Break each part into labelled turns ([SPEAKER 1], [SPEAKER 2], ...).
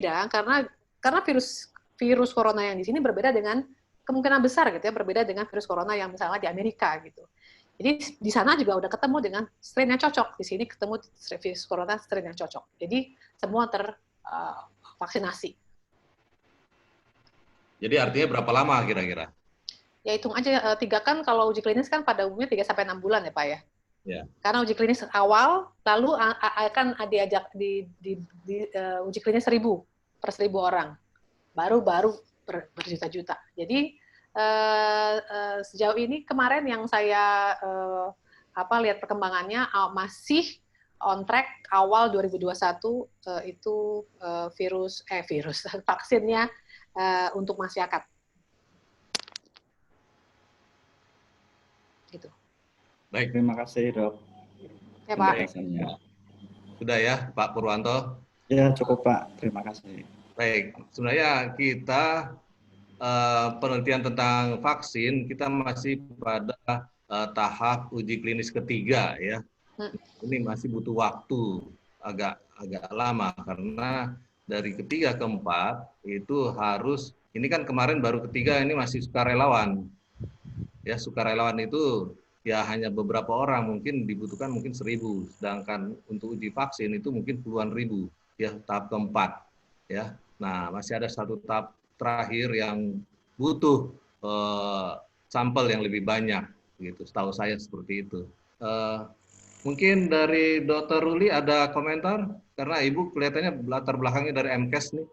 [SPEAKER 1] karena virus corona yang di sini berbeda dengan kemungkinan besar gitu ya, berbeda dengan virus corona yang misalnya di Amerika gitu. Jadi di sana juga udah ketemu dengan strain yang cocok, di sini ketemu virus corona strain yang cocok. Jadi semua tervaksinasi.
[SPEAKER 2] Jadi artinya berapa lama kira-kira?
[SPEAKER 1] Ya hitung aja, 3 kan kalau uji klinis kan pada umumnya 3-6 bulan ya Pak ya.
[SPEAKER 2] Ya.
[SPEAKER 1] Karena uji klinis awal, lalu akan diajak di uji klinis 1.000 per 1.000 orang, baru berjuta-juta. Jadi sejauh ini kemarin yang saya lihat perkembangannya masih on track awal 2021 itu vaksinnya untuk masyarakat. Gitu.
[SPEAKER 3] Baik, terima kasih Dok.
[SPEAKER 1] Ya Pak.
[SPEAKER 2] Sudah ya Pak Purwanto?
[SPEAKER 3] Ya cukup Pak, terima kasih.
[SPEAKER 2] Baik, sebenarnya kita penelitian tentang vaksin kita masih pada tahap uji klinis ketiga ya. Ini masih butuh waktu agak lama karena dari ketiga ke 4 itu harus, ini kan kemarin baru ketiga, ini masih sukarelawan. Ya, sukarelawan itu ya hanya beberapa orang, mungkin dibutuhkan mungkin 1.000, sedangkan untuk uji vaksin itu mungkin puluhan ribu ya, tahap keempat ya. Nah, masih ada satu tahap terakhir yang butuh sampel yang lebih banyak gitu, setahu saya seperti itu. Mungkin dari Dr. Ruli ada komentar, karena Ibu kelihatannya latar belakangnya dari MKes nih.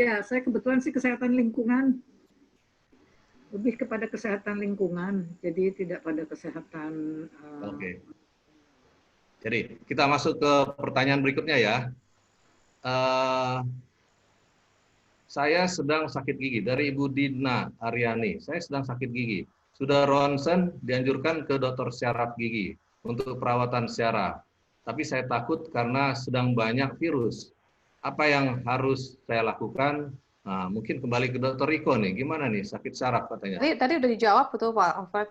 [SPEAKER 4] Ya, saya kebetulan sih kesehatan lingkungan, lebih kepada kesehatan lingkungan, jadi tidak pada kesehatan.
[SPEAKER 2] Oke. Jadi kita masuk ke pertanyaan berikutnya ya. Saya sedang sakit gigi, dari Ibu Dina Aryani. Saya sedang sakit gigi. Sudah ronsen, dianjurkan ke dokter syaraf gigi untuk perawatan syaraf. Tapi saya takut karena sedang banyak virus. Apa yang harus saya lakukan? Nah, mungkin kembali ke Dr. Riko nih, gimana nih sakit syaraf katanya?
[SPEAKER 1] Tadi udah dijawab betul Pak Alfred.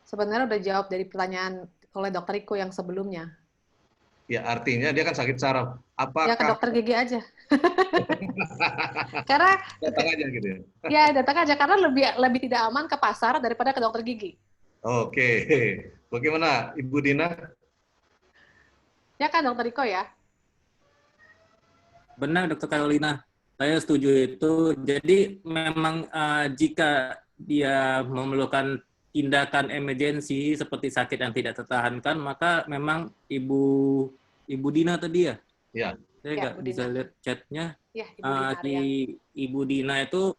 [SPEAKER 1] Sebenarnya udah jawab dari pertanyaan oleh Dr. Riko yang sebelumnya.
[SPEAKER 2] Ya artinya dia kan sakit syaraf. Apakah?
[SPEAKER 1] Ya ke dokter gigi aja. Karena
[SPEAKER 2] datang aja gitu ya.
[SPEAKER 1] Ya datang aja karena lebih tidak aman ke pasar daripada ke dokter gigi.
[SPEAKER 2] Oke, bagaimana Ibu Dina?
[SPEAKER 1] Ya kan Dokter Riko ya?
[SPEAKER 5] Benar Dokter Carolina, saya setuju itu. Jadi memang jika dia memerlukan tindakan emergensi seperti sakit yang tidak tertahankan, maka memang Ibu Dina tadi ya?
[SPEAKER 2] Ya.
[SPEAKER 5] Saya nggak bisa lihat chatnya.
[SPEAKER 1] Ya,
[SPEAKER 5] Ibu Dina itu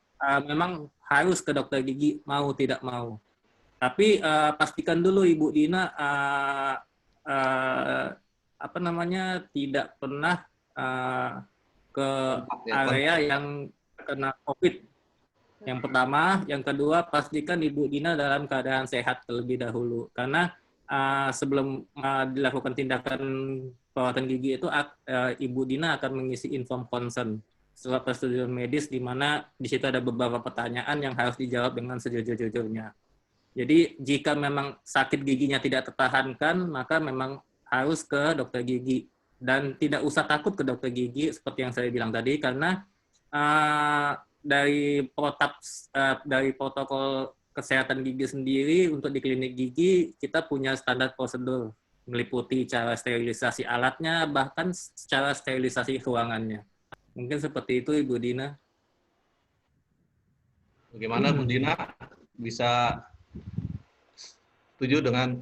[SPEAKER 5] memang harus ke dokter gigi, mau tidak mau. Tapi pastikan dulu Ibu Dina tidak pernah ke area yang kena COVID. Yang pertama, yang kedua pastikan Ibu Dina dalam keadaan sehat terlebih dahulu. Karena sebelum dilakukan tindakan perawatan gigi itu Ibu Dina akan mengisi inform consent, surat persetujuan medis, di mana di situ ada beberapa pertanyaan yang harus dijawab dengan sejujur-jujurnya. Jadi jika memang sakit giginya tidak tertahankan, maka memang harus ke dokter gigi. Dan tidak usah takut ke dokter gigi seperti yang saya bilang tadi, karena dari protokol kesehatan gigi sendiri untuk di klinik gigi kita punya standar prosedur, meliputi cara sterilisasi alatnya, bahkan cara sterilisasi ruangannya. Mungkin seperti itu Ibu Dina.
[SPEAKER 2] Bagaimana Bu Dina, bisa setuju dengan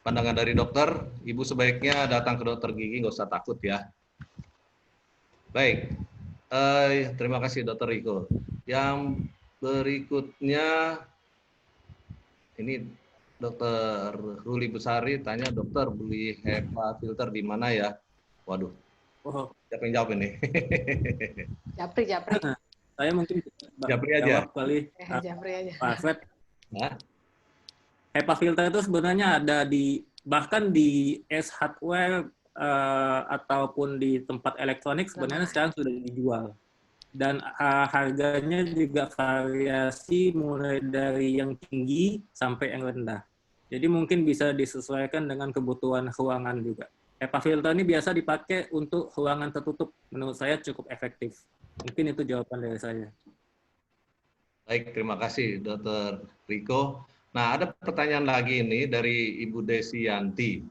[SPEAKER 2] pandangan dari dokter? Ibu sebaiknya datang ke dokter gigi, nggak usah takut ya. Baik, terima kasih Dokter Riko. Yang berikutnya, ini Dokter Ruli Besari tanya, dokter beli HEPA filter di mana ya? Waduh, siapa yang jawab ini?
[SPEAKER 1] Japri.
[SPEAKER 5] Saya mungkin
[SPEAKER 2] Japri aja.
[SPEAKER 5] Jawab kali.
[SPEAKER 1] Japri aja.
[SPEAKER 5] Pak Fred.
[SPEAKER 2] Nah.
[SPEAKER 5] HEPA filter itu sebenarnya ada bahkan di S hardware ataupun di tempat elektronik sebenarnya sekarang sudah dijual. Dan harganya juga variasi mulai dari yang tinggi sampai yang rendah. Jadi mungkin bisa disesuaikan dengan kebutuhan ruangan juga. HEPA filter ini biasa dipakai untuk ruangan tertutup. Menurut saya cukup efektif. Mungkin itu jawaban dari saya.
[SPEAKER 2] Baik, terima kasih Dr. Riko. Nah, ada pertanyaan lagi ini dari Ibu Desi Yanti.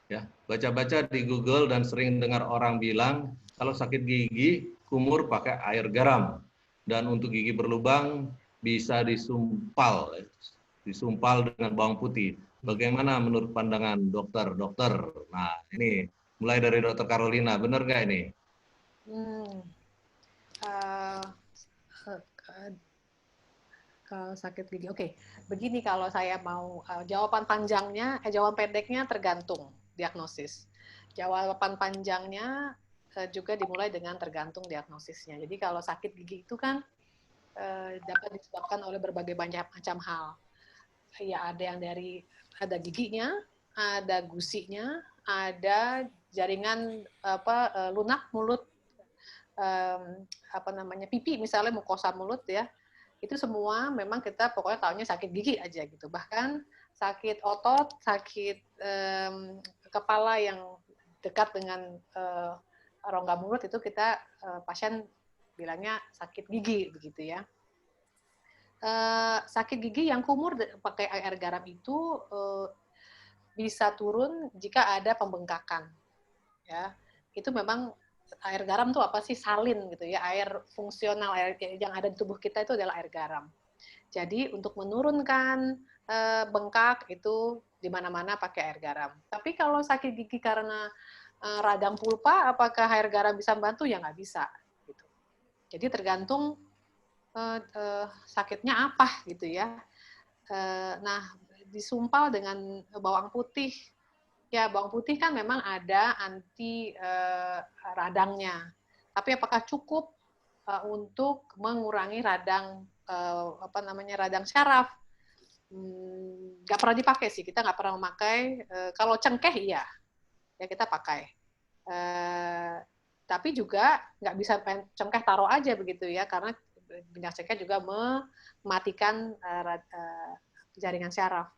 [SPEAKER 2] Ya, baca-baca di Google dan sering dengar orang bilang kalau sakit gigi kumur pakai air garam, dan untuk gigi berlubang bisa disumpal dengan bawang putih. Bagaimana menurut pandangan dokter? Nah, ini mulai dari Dr. Carolina, benar nggak ini?
[SPEAKER 1] Kalau sakit gigi, oke. Begini kalau saya mau jawaban pendeknya tergantung diagnosis. Jawaban panjangnya juga dimulai dengan tergantung diagnosisnya. Jadi kalau sakit gigi itu kan dapat disebabkan oleh berbagai macam hal. Ya ada giginya, ada gusinya, ada jaringan lunak mulut, pipi misalnya, mukosa mulut ya. Itu semua memang kita pokoknya taunya sakit gigi aja gitu. Bahkan sakit otot, sakit kepala yang dekat dengan rongga mulut itu kita pasien bilangnya sakit gigi begitu ya. Sakit gigi yang kumur pakai air garam itu bisa turun jika ada pembengkakan. Ya, itu memang air garam tuh apa sih? Salin gitu ya, air fungsional, air yang ada di tubuh kita itu adalah air garam. Jadi untuk menurunkan bengkak itu di mana-mana pakai air garam. Tapi kalau sakit gigi karena radang pulpa, apakah air garam bisa membantu? Ya nggak bisa. Gitu. Jadi tergantung sakitnya apa gitu ya. Nah, disumpal dengan bawang putih. Ya, bawang putih kan memang ada anti radangnya. Tapi apakah cukup untuk mengurangi radang radang syaraf? Nggak pernah dipakai sih. Kita nggak pernah memakai. Kalau cengkeh iya, ya kita pakai. Tapi juga nggak bisa cengkeh taruh aja begitu ya, karena minyak cengkeh juga mematikan jaringan syaraf.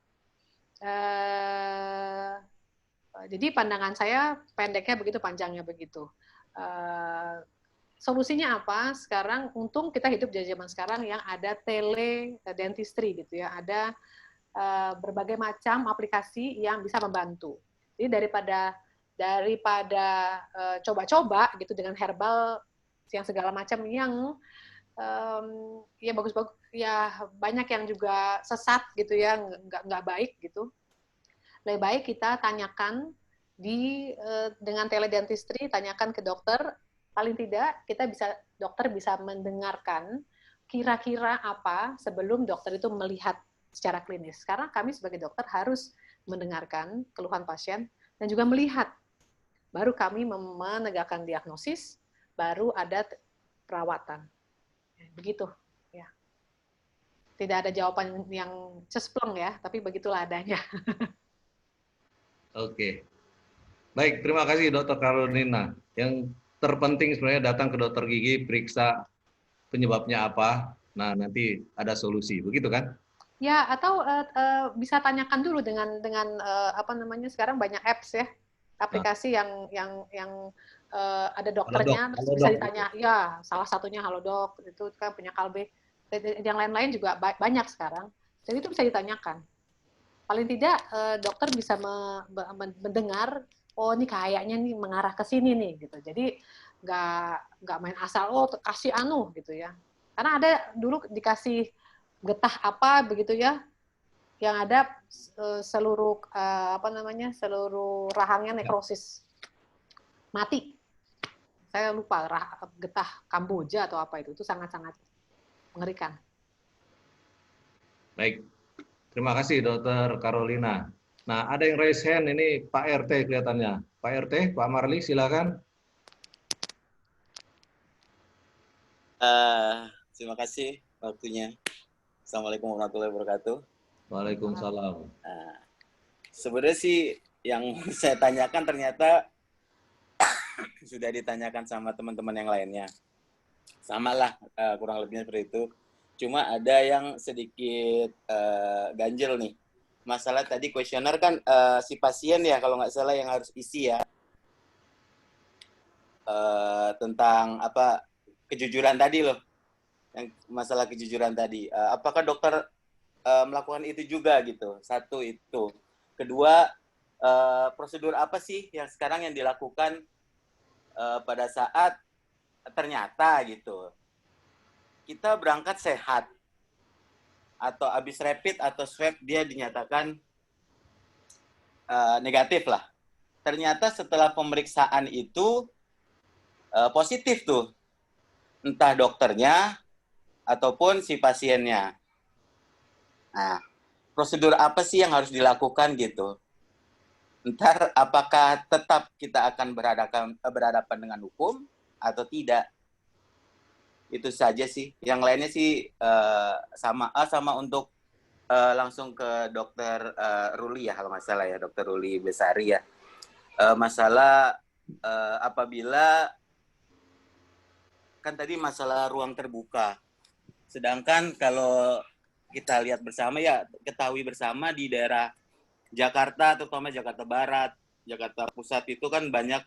[SPEAKER 1] Jadi pandangan saya pendeknya begitu, panjangnya begitu. Solusinya apa? Sekarang untung kita hidup di zaman sekarang yang ada teledentistry gitu ya, ada berbagai macam aplikasi yang bisa membantu. Jadi daripada coba-coba gitu dengan herbal yang segala macam yang ya bagus-bagus, ya banyak yang juga sesat gitu ya, nggak baik gitu. Lebih baik kita tanyakan dengan teledentistry, tanyakan ke dokter. Paling tidak dokter bisa mendengarkan kira-kira apa sebelum dokter itu melihat secara klinis. Karena kami sebagai dokter harus mendengarkan keluhan pasien dan juga melihat. Baru kami menegakkan diagnosis, baru ada perawatan. Begitu ya. Tidak ada jawaban yang cespleng ya, tapi begitulah adanya.
[SPEAKER 2] Oke. Baik, terima kasih Dr. Carolina. Yang terpenting sebenarnya datang ke dokter gigi, periksa penyebabnya apa. Nah, nanti ada solusi, begitu kan?
[SPEAKER 1] Ya, atau bisa tanyakan dulu dengan sekarang banyak apps ya, aplikasi yang ada dokternya, terus bisa ditanya. Ya, salah satunya Halodoc, itu kan punya Kalbe. Yang lain-lain juga banyak sekarang. Jadi itu bisa ditanyakan. Paling tidak dokter bisa mendengar, oh ini kayaknya nih mengarah ke sini nih gitu. Jadi nggak main asal kasih gitu ya. Karena ada dulu dikasih getah apa begitu ya, yang ada seluruh seluruh rahangnya nekrosis, mati. Saya lupa getah Kamboja atau apa itu sangat-sangat mengerikan.
[SPEAKER 2] Baik, terima kasih Dr. Carolina. Nah, ada yang raise hand ini Pak RT kelihatannya. Pak RT, Pak Marli, silakan.
[SPEAKER 6] Terima kasih waktunya. Assalamualaikum warahmatullahi wabarakatuh.
[SPEAKER 2] Waalaikumsalam.
[SPEAKER 6] Sebenarnya sih yang saya tanyakan ternyata sudah ditanyakan sama teman-teman yang lainnya. Sama lah, kurang lebihnya seperti itu. Cuma ada yang sedikit ganjel nih. Masalah tadi kuesioner kan si pasien ya kalau nggak salah yang harus isi ya. tentang apa kejujuran tadi loh, yang masalah kejujuran tadi. Apakah dokter melakukan itu juga gitu? Satu itu. Kedua, prosedur apa sih yang sekarang yang dilakukan pada saat ternyata gitu kita berangkat sehat atau habis rapid atau swab dia dinyatakan negatif lah. Ternyata setelah pemeriksaan itu positif tuh, entah dokternya ataupun si pasiennya. Nah, prosedur apa sih yang harus dilakukan gitu? Entar apakah tetap kita akan berhadapan dengan hukum atau tidak? Itu saja sih. Yang lainnya sih sama untuk langsung ke dokter Ruli ya kalau nggak salah ya, dokter Ruli Besari ya. Masalah apabila kan tadi masalah ruang terbuka. Sedangkan kalau kita lihat bersama ya, ketahui bersama di daerah Jakarta, terutama Jakarta Barat, Jakarta Pusat itu kan banyak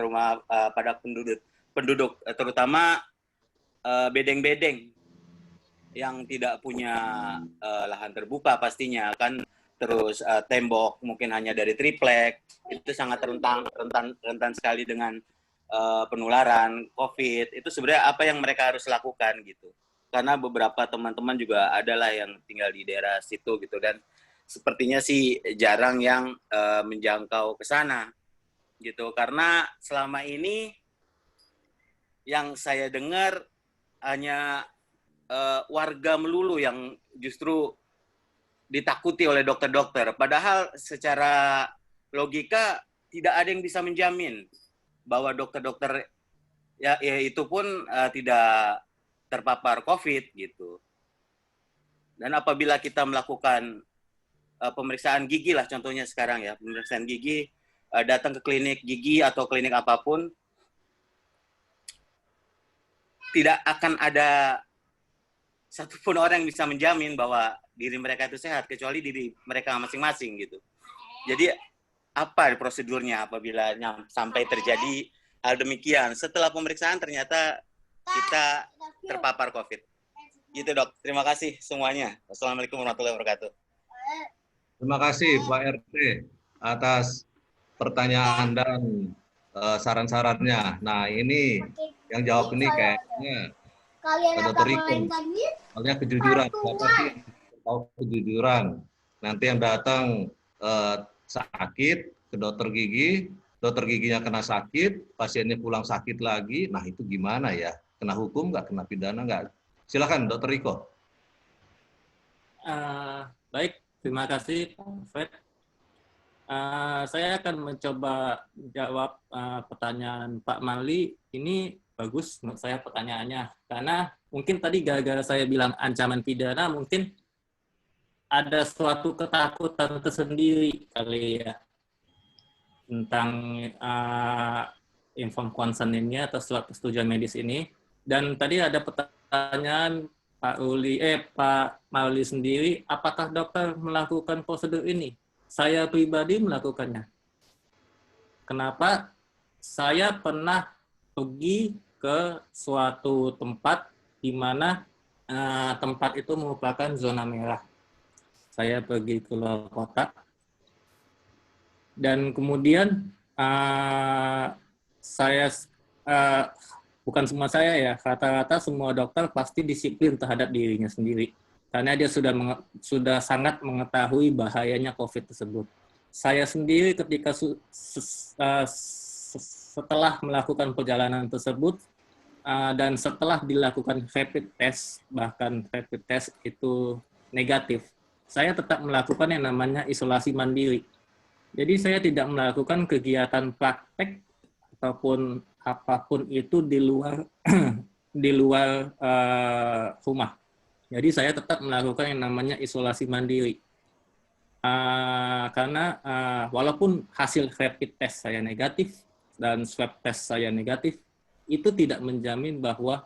[SPEAKER 6] rumah padat penduduk, terutama bedeng-bedeng yang tidak punya lahan terbuka pastinya kan, terus tembok mungkin hanya dari triplek, itu sangat rentan sekali dengan penularan COVID. Itu sebenarnya apa yang mereka harus lakukan gitu. Karena beberapa teman-teman juga adalah yang tinggal di daerah situ gitu, dan sepertinya sih jarang yang menjangkau ke sana gitu. Karena selama ini yang saya dengar hanya warga melulu yang justru ditakuti oleh dokter-dokter. Padahal secara logika tidak ada yang bisa menjamin bahwa dokter-dokter ya itu pun tidak terpapar COVID gitu. Dan apabila kita melakukan pemeriksaan gigi lah contohnya sekarang ya, pemeriksaan gigi, datang ke klinik gigi atau klinik apapun, tidak akan ada satupun orang yang bisa menjamin bahwa diri mereka itu sehat, kecuali diri mereka masing-masing gitu. Jadi apa prosedurnya apabila sampai terjadi hal demikian? Setelah pemeriksaan ternyata kita terpapar COVID. Gitu dok, terima kasih semuanya. Wassalamualaikum warahmatullahi wabarakatuh.
[SPEAKER 2] Terima kasih Pak RT atas pertanyaan dan saran-sarannya. Nah ini yang jawab ini kayaknya Dr. Riko. Soalnya kejujuran, siapa sih yang tahu kejujuran? Nanti yang datang sakit ke dokter giginya kena sakit, pasiennya pulang sakit lagi, nah itu gimana ya? Kena hukum nggak, kena pidana nggak? Silakan Dr. Riko.
[SPEAKER 5] Baik, terima kasih Pak Fred. Saya akan mencoba jawab pertanyaan Pak Mali. Ini bagus menurut saya pertanyaannya, karena mungkin tadi gara-gara saya bilang ancaman pidana, mungkin ada suatu ketakutan tersendiri kali ya tentang informed consent ini atau surat persetujuan medis ini. Dan tadi ada pertanyaan Pak Mauli sendiri, apakah dokter melakukan prosedur ini? Saya pribadi melakukannya. Kenapa? Saya pernah pergi ke suatu tempat di mana tempat itu merupakan zona merah. Saya pergi ke luar kota, dan kemudian bukan semua saya ya, rata-rata semua dokter pasti disiplin terhadap dirinya sendiri, karena dia sudah sangat mengetahui bahayanya COVID tersebut. Saya sendiri ketika setelah melakukan perjalanan tersebut dan setelah dilakukan rapid test, bahkan rapid test itu negatif, saya tetap melakukan yang namanya isolasi mandiri. Jadi saya tidak melakukan kegiatan praktek ataupun apapun itu di luar rumah. Jadi saya tetap melakukan yang namanya isolasi mandiri. Karena walaupun hasil rapid test saya negatif dan swab test saya negatif, itu tidak menjamin bahwa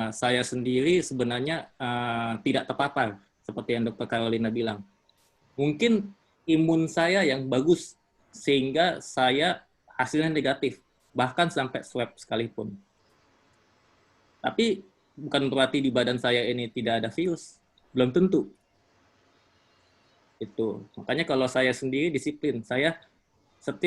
[SPEAKER 5] saya sendiri sebenarnya tidak terpapar, seperti yang Dr. Carolina bilang. Mungkin imun saya yang bagus, sehingga saya hasilnya negatif. bahkan sampai swab sekalipun. Tapi bukan berarti di badan saya ini tidak ada virus, belum tentu. Itu makanya kalau saya sendiri disiplin, saya setiap